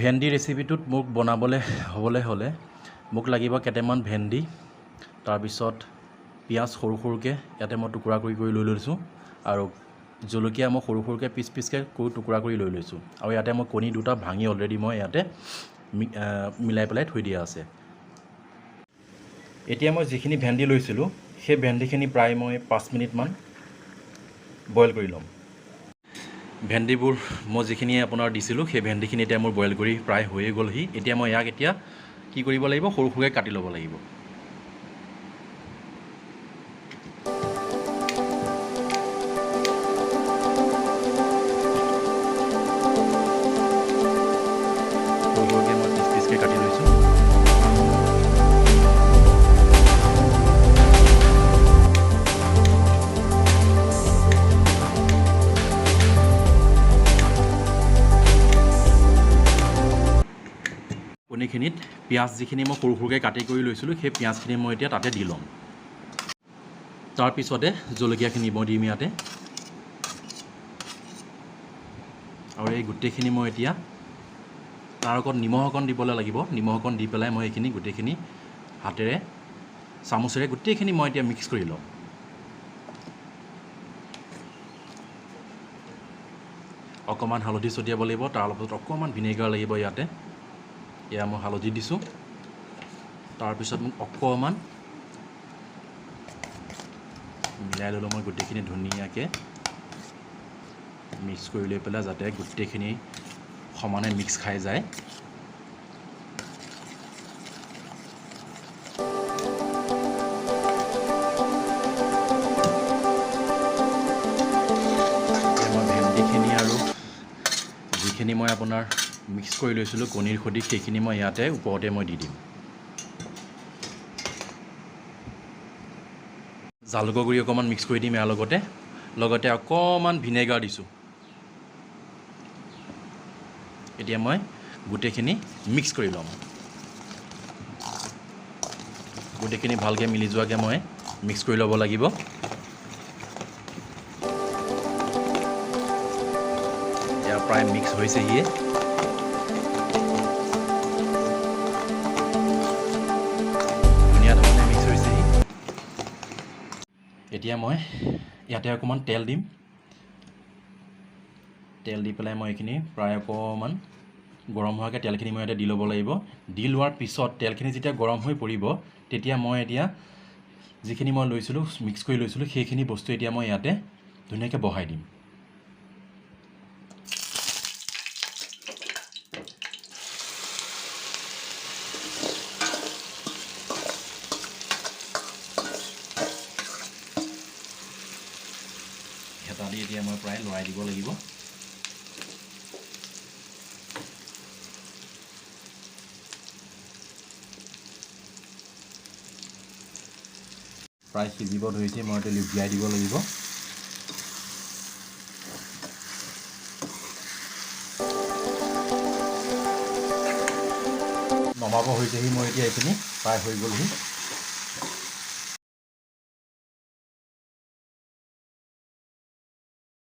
ভেন্দি ৰেচিপিটোত মোক বনাবলৈ হ'লে মোক লাগিব কেইটামান ভেন্দি, তাৰপিছত পিঁয়াজ সৰু সৰুকৈ ইয়াতে মই টুকুৰা কৰি লৈ লৈছোঁ, আৰু জলকীয়া মই সৰু সৰুকৈ পিচকৈ টুকুৰা কৰি লৈ লৈছোঁ, আৰু ইয়াতে মই কণী দুটা ভাঙি অলৰেডি মই ইয়াতে মিলাই পেলাই থৈ দিয়া আছে। এতিয়া মই যিখিনি ভেন্দি লৈছিলোঁ সেই ভেন্দিখিনি প্ৰায় মই 5 মিনিটমান বইল কৰি ল'ম। ভেন্দিবোৰ মই যিখিনি আপোনাৰ দিছিলোঁ সেই ভেন্দিখিনি এতিয়া মোৰ বইল কৰি প্ৰায় হৈয়ে গ'লহি। এতিয়া মই ইয়াক কি কৰিব লাগিব, সৰু সৰুকৈ কাটি ল'ব লাগিব। সৰু সৰুকৈ মই পিচকৈ কাটি লৈছোঁ। কণীখিনিত পিঁয়াজ যিখিনি মই সৰু সৰুকৈ কাটি কৰি লৈছিলোঁ সেই পিঁয়াজখিনি মই এতিয়া তাতে দি ল'ম। তাৰপিছতে জলকীয়াখিনি মই দিম ইয়াতে, আৰু এই গোটেইখিনি মই এতিয়া তাৰ লগত নিমখ অকণ দিবলৈ লাগিব। নিমখ অকণ দি পেলাই মই এইখিনি গোটেইখিনি হাতেৰে চামুচেৰে গোটেইখিনি মই এতিয়া মিক্স কৰি ল'ম। অকণমান হালধি ছটিয়াব লাগিব, তাৰ লগত অকণমান ভিনেগাৰ লাগিব ইয়াতে। এয়া মই হালধি দিছোঁ। তাৰপিছত মোক অকণমান মিলাই ল'লোঁ মই গোটেইখিনি ধুনীয়াকৈ মিক্স কৰি লৈ পেলাই, যাতে গোটেইখিনি সমানে মিক্স খাই যায়। মই ভেন্দিখিনি আৰু যিখিনি মই আপোনাৰ মিক্স কৰি লৈছিলোঁ কণীৰ সৈতে, সেইখিনি মই ইয়াতে ওপৰতে মই দি দিম। জালুকৰ গুড়ি অকণমান মিক্স কৰি দিম ইয়াৰ লগতে অকণমান ভিনেগাৰ দিছোঁ। এতিয়া মই গোটেইখিনি মিক্স কৰি ল'ম। গোটেইখিনি ভালকৈ মিলি যোৱাকৈ মই মিক্স কৰি ল'ব লাগিব। এতিয়া প্ৰায় মিক্স হৈছেহিয়ে। এতিয়া মই ইয়াতে অকণমান তেল দিম। তেল দি পেলাই মই এইখিনি প্ৰায় অকণমান গৰম হোৱাকৈ তেলখিনি মই ইয়াতে দি ল'ব লাগিব। দি লোৱাৰ পিছত তেলখিনি যেতিয়া গৰম হৈ পৰিব, তেতিয়া মই এতিয়া যিখিনি মই মিক্স কৰি লৈছিলোঁ সেইখিনি বস্তু এতিয়া মই ইয়াতে ধুনীয়াকৈ বহাই দিম। হেতা দি এতিয়া মই প্ৰায় লৰাই দিব লাগিব। প্ৰায় সিজিব ধৰিছে, মই এতিয়া লুবিয়াই দিব লাগিব। নমাব হৈছেহি মই এতিয়া এইখিনি প্ৰায় হৈ গ'লহি।